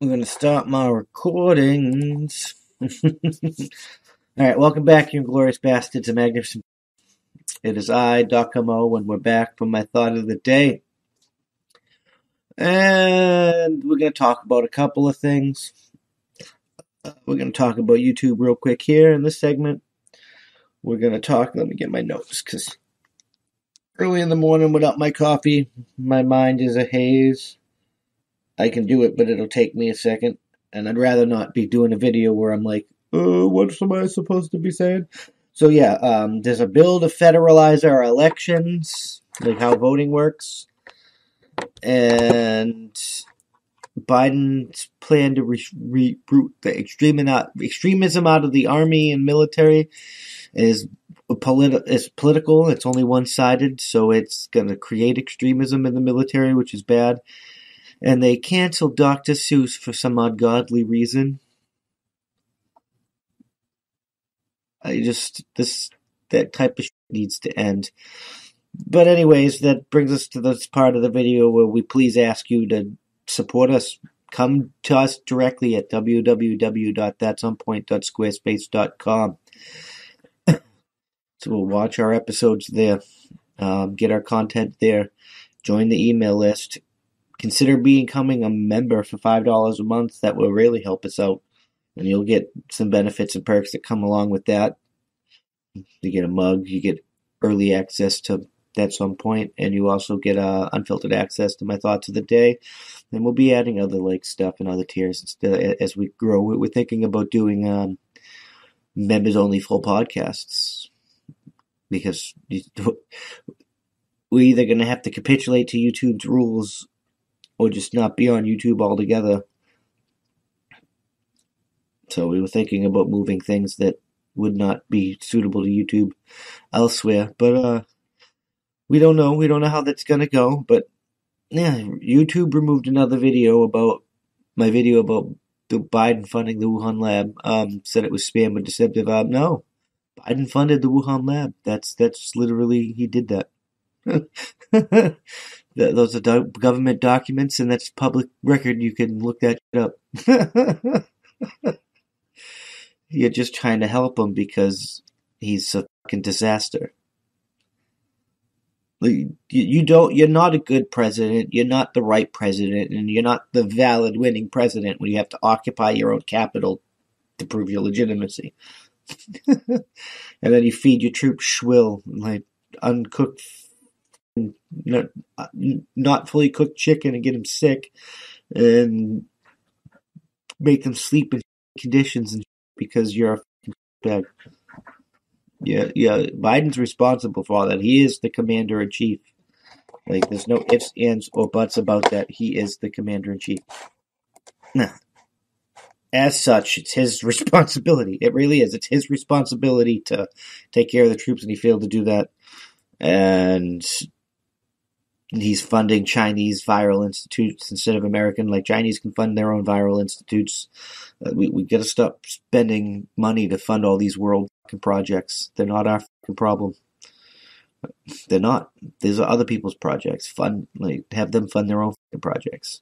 We're going to start my recordings. Alright, welcome back, you Inglorious Bastards, a magnificent. It is I, Dr. Mo, and we're back for my thought of the day. And we're going to talk about a couple of things. We're going to talk about YouTube real quick here in this segment. We're going to talk, let me get my notes, because early in the morning without my coffee, my mind is a haze. I can do it, but it'll take me a second. And I'd rather not be doing a video where I'm like, what am I supposed to be saying? So yeah, there's a bill to federalize our elections, like how voting works. And Biden's plan to root the extremism out of the army and military is political. It's only one-sided, so it's going to create extremism in the military, which is bad. And they canceled Dr. Seuss for some ungodly reason. That type of shit needs to end. But anyways, that brings us to this part of the video where we please ask you to support us. Come to us directly at www.thatsonpoint.squarespace.com. So we'll watch our episodes there. Get our content there. Join the email list. Consider becoming a member for $5 a month. That will really help us out. And you'll get some benefits and perks that come along with that. You get a mug. You get early access to That's On Point. And you also get unfiltered access to my thoughts of the day. And we'll be adding other stuff and other tiers as we grow. We're thinking about doing members-only full podcasts. Because we're either going to have to capitulate to YouTube's rules or just not be on YouTube altogether. So we were thinking about moving things that would not be suitable to YouTube elsewhere. But we don't know. We don't know how that's going to go. But yeah, YouTube removed another video about my video about the Biden funding the Wuhan lab. Said it was spam and deceptive. No, Biden funded the Wuhan lab. That's literally, he did that. Those are government documents, and that's public record. You can look that shit up. You're just trying to help him because he's a fucking disaster. You're not a good president. You're not the right president, and you're not the valid winning president when you have to occupy your own capital to prove your legitimacy. And then you feed your troops schwill, like uncooked, not fully cooked chicken and get them sick, and make them sleep in conditions and because you're a bag. Yeah, Biden's responsible for all that. He is the commander-in-chief. Like, there's no ifs, ands, or buts about that. He is the commander-in-chief. Nah. As such, it's his responsibility. It really is. It's his responsibility to take care of the troops, and he failed to do that. And he's funding Chinese viral institutes instead of American. Like, Chinese can fund their own viral institutes. We got to stop spending money to fund all these world fucking projects. They're not our fucking problem. They're not. These are other people's projects. Have them fund their own fucking projects.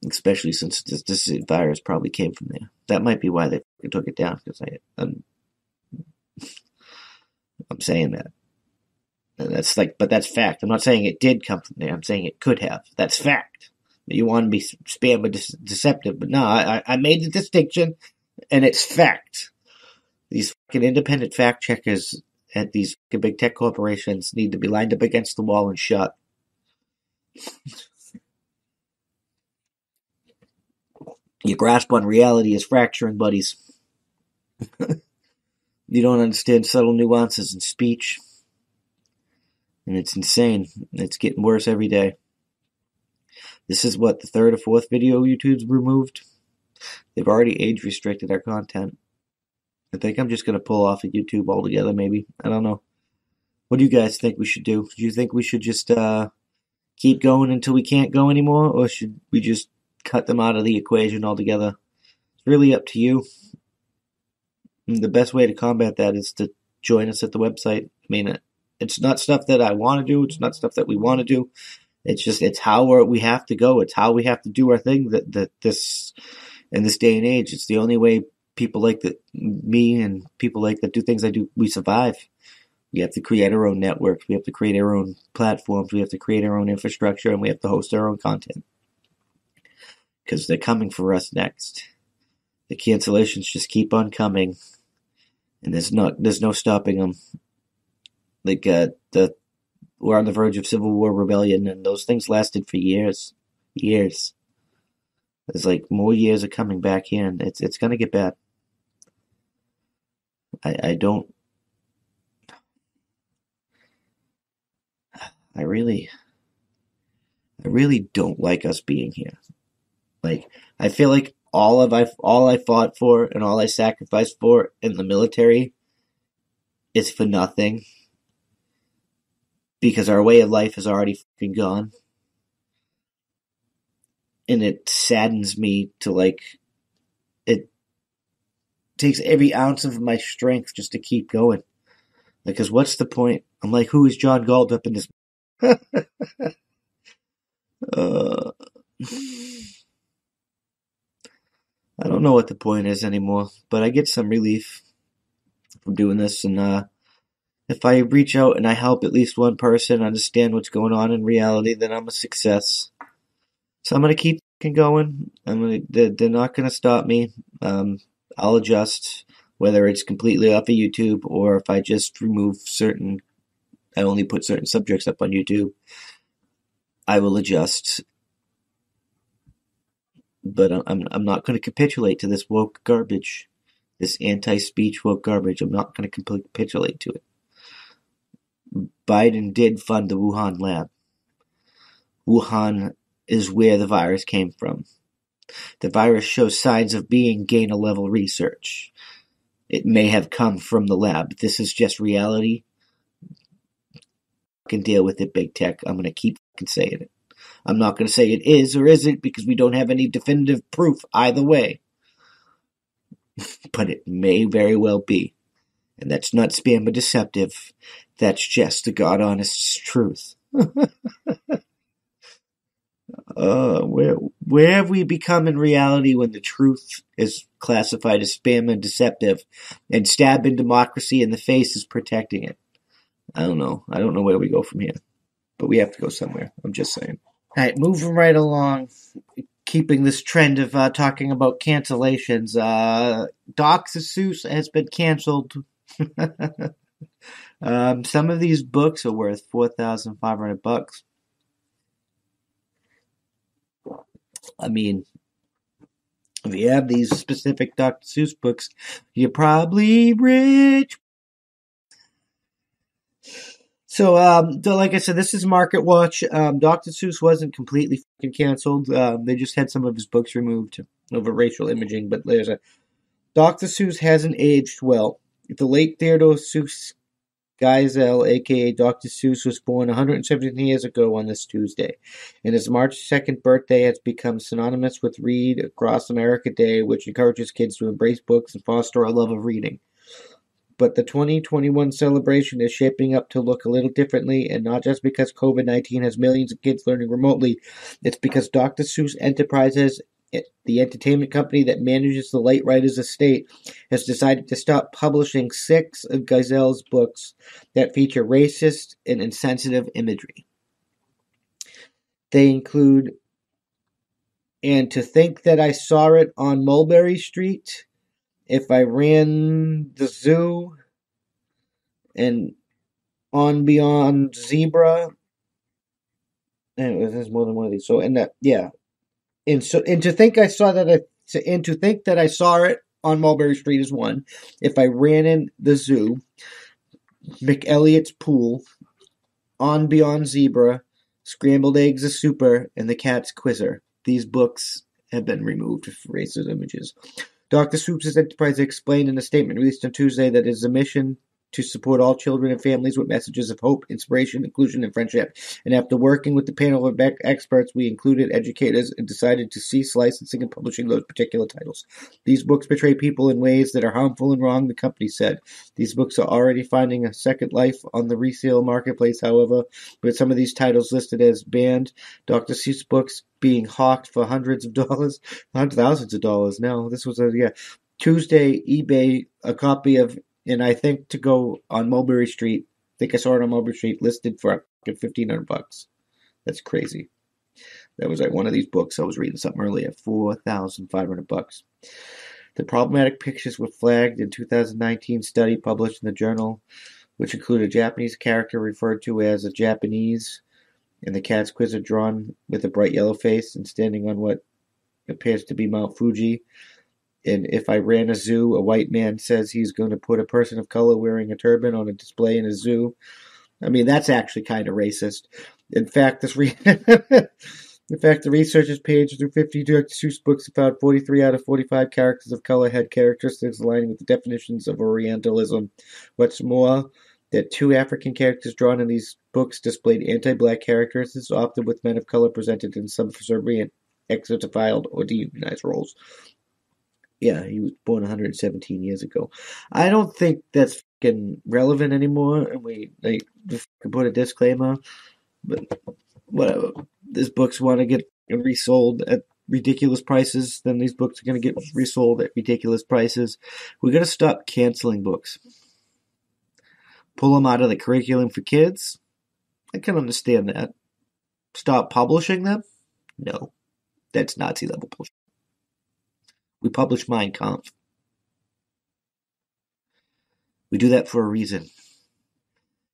Especially since this virus probably came from there. That might be why they fucking took it down. Because I'm saying that. And but that's fact. I'm not saying it did come from there. I'm saying it could have. That's fact. You want to be spam or deceptive, but no, I made the distinction, and it's fact. These fucking independent fact checkers at these fucking big tech corporations need to be lined up against the wall and shot. Your grasp on reality is fracturing, buddies. You don't understand subtle nuances in speech. And it's insane. It's getting worse every day. This is the third or fourth video YouTube's removed. They've already age restricted our content. I think I'm just going to pull off of YouTube altogether, maybe. I don't know. What do you guys think we should do? Do you think we should just keep going until we can't go anymore? Or should we just cut them out of the equation altogether? It's really up to you. And the best way to combat that is to join us at the website. I mean, it's not stuff that I want to do. It's not stuff that we want to do. It's how we have to go. It's how we have to do our thing. That this in this day and age, it's the only way people like me and people like that do things I do. We survive. We have to create our own networks. We have to create our own platforms. We have to create our own infrastructure, and we have to host our own content because they're coming for us next. The cancellations just keep on coming, and there's no stopping them. Like we're on the verge of civil war, rebellion, and those things lasted for years. There's like more years are coming back here, and it's gonna get bad. I really don't like us being here. Like, I feel like all I fought for and all I sacrificed for in the military is for nothing. Because our way of life is already fucking gone. And it saddens me to, like, it takes every ounce of my strength just to keep going. Like, cause what's the point? I'm like, who is John Galt up in this? I don't know what the point is anymore, but I get some relief from doing this, and if I reach out and I help at least one person understand what's going on in reality, then I'm a success. So I'm gonna keep going. They're not gonna stop me. I'll adjust, whether it's completely off of YouTube or if I just remove I only put certain subjects up on YouTube. I will adjust. But I'm not going to capitulate to this woke garbage, this anti-speech woke garbage. I'm not going to capitulate to it. Biden did fund the Wuhan lab. Wuhan is where the virus came from. The virus shows signs of being Gaina-level research. It may have come from the lab. This is just reality. I can deal with it, big tech. I'm going to keep saying it. I'm not going to say it is or isn't because we don't have any definitive proof either way. But it may very well be. And that's not spam or deceptive. That's just the God-honest truth. Where have we become in reality when the truth is classified as spam and deceptive and stabbing democracy in the face is protecting it? I don't know. I don't know where we go from here. But we have to go somewhere. I'm just saying. All right, moving right along, keeping this trend of talking about cancellations. Dr. Seuss has been canceled. Some of these books are worth $4,500. I mean, if you have these specific Dr. Seuss books, you're probably rich. So, like I said, this is Market Watch. Dr. Seuss wasn't completely fucking canceled. They just had some of his books removed over racial imaging. But there's Dr. Seuss hasn't aged well. The late Theodore Seuss Geisel, a.k.a. Dr. Seuss, was born 117 years ago on this Tuesday. And his March 2nd birthday has become synonymous with Read Across America Day, which encourages kids to embrace books and foster a love of reading. But the 2021 celebration is shaping up to look a little differently, and not just because COVID-19 has millions of kids learning remotely. It's because Dr. Seuss Enterprises, the entertainment company that manages the late writer's estate, has decided to stop publishing 6 of Geisel's books that feature racist and insensitive imagery. They include And to Think That I Saw It on Mulberry Street, If I Ran the Zoo, and On Beyond Zebra. Anyway, there's more than one of these. So, and to think I saw that, and to think that I saw it on Mulberry Street is one. If I Ran in the Zoo, McElliot's Pool, On Beyond Zebra, Scrambled Eggs is Super, and The Cat's Quizzer. These books have been removed for racist images. Dr. Seuss's Enterprise explained in a statement released on Tuesday that it is a mission to support all children and families with messages of hope, inspiration, inclusion, and friendship. And after working with the panel of experts, we included educators and decided to cease licensing and publishing those particular titles. These books portray people in ways that are harmful and wrong, the company said. These books are already finding a second life on the resale marketplace, however, with some of these titles listed as banned. Dr. Seuss books being hawked for hundreds of dollars, thousands of dollars now. This was Tuesday, eBay, a copy of, and I think to go on Mulberry Street. I think I saw it on Mulberry Street listed for $1,500. That's crazy. That was like one of these books I was reading something earlier. $4,500. The problematic pictures were flagged in 2019 study published in the journal, which included a Japanese character referred to as a Japanese, and the cat's quiz drawn with a bright yellow face and standing on what appears to be Mount Fuji. And if I ran a zoo, a white man says he's going to put a person of color wearing a turban on a display in a zoo. I mean, that's actually kind of racist. In fact, the researchers paged through 50 Dr. Seuss books and found 43 out of 45 characters of color had characteristics aligning with the definitions of Orientalism. What's more, that 2 African characters drawn in these books displayed anti-black characteristics, often with men of color presented in some subservient, exotified, or dehumanized roles. Yeah, he was born 117 years ago. I don't think that's fucking relevant anymore, and we just put a disclaimer. But whatever. These books want to get resold at ridiculous prices, then these books are going to get resold at ridiculous prices. We're going to stop canceling books. Pull them out of the curriculum for kids? I can understand that. Stop publishing them? No. That's Nazi level bullshit. We publish Mein Kampf. We do that for a reason.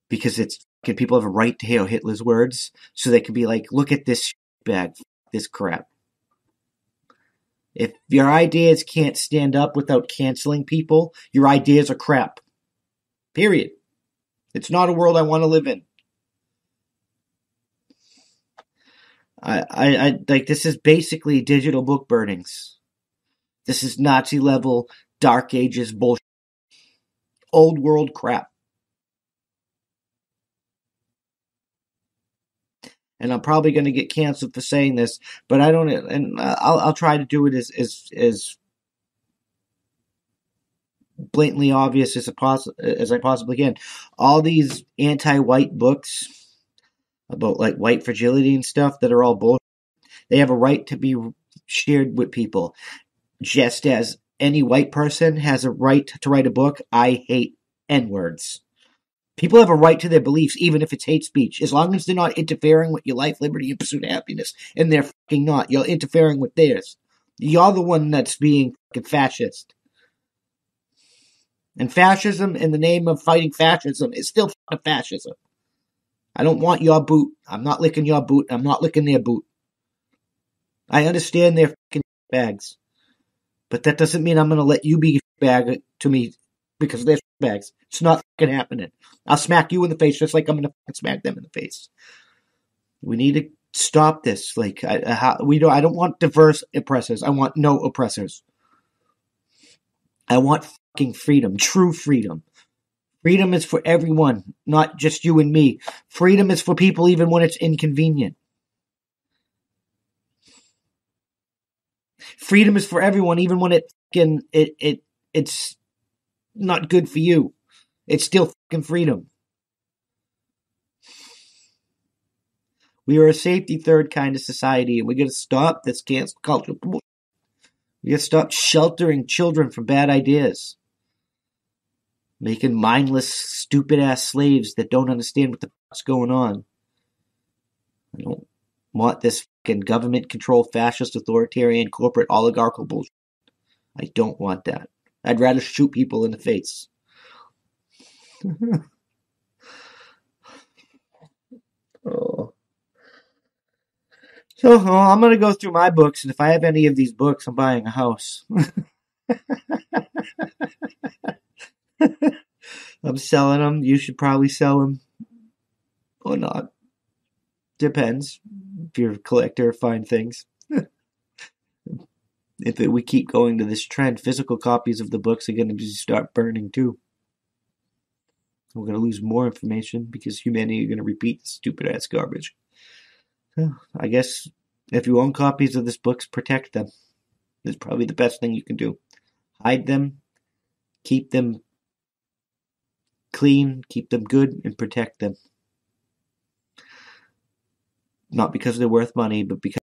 Because people have a right to hear Hitler's words, so they can be like, look at this bag, this crap. If your ideas can't stand up without canceling people, your ideas are crap. Period. It's not a world I want to live in. I like, this is basically digital book burnings. This is Nazi level Dark Ages bullshit. Old world crap. And I'm probably going to get canceled for saying this, but I don't, and I'll try to do it as blatantly obvious as I possibly can. All these anti-white books about like white fragility and stuff that are all bullshit, they have a right to be shared with people. Just as any white person has a right to write a book, I hate N-words. People have a right to their beliefs, even if it's hate speech, as long as they're not interfering with your life, liberty, and pursuit of happiness. And they're fucking not. You're interfering with theirs. You're the one that's being fucking fascist. And fascism, in the name of fighting fascism, is still fucking fascism. I don't want your boot. I'm not licking your boot. I'm not licking their boot. I understand they're fucking bags. But that doesn't mean I'm going to let you be a bag to me because they're bags. It's not fucking happening. I'll smack you in the face just like I'm going to fucking smack them in the face. We need to stop this. Like, I don't want diverse oppressors. I want no oppressors. I want fucking freedom. True freedom. Freedom is for everyone, not just you and me. Freedom is for people even when it's inconvenient. Freedom is for everyone, even when it's not good for you. It's still fucking freedom. We are a safety third kind of society, and we got to stop this cancel culture. We got to stop sheltering children from bad ideas, making mindless, stupid ass slaves that don't understand what the fuck's going on. I don't want this fucking government-controlled, fascist, authoritarian, corporate, oligarchical bullshit. I don't want that. I'd rather shoot people in the face. Oh. So I'm going to go through my books, and if I have any of these books, I'm buying a house. I'm selling them. You should probably sell them. Or not. Depends. If you're a collector, find things. If we keep going to this trend, physical copies of the books are going to start burning too. We're going to lose more information because humanity are going to repeat stupid-ass garbage. I guess if you own copies of this books, protect them. It's probably the best thing you can do. Hide them, keep them clean, keep them good, and protect them. Not because they're worth money, but because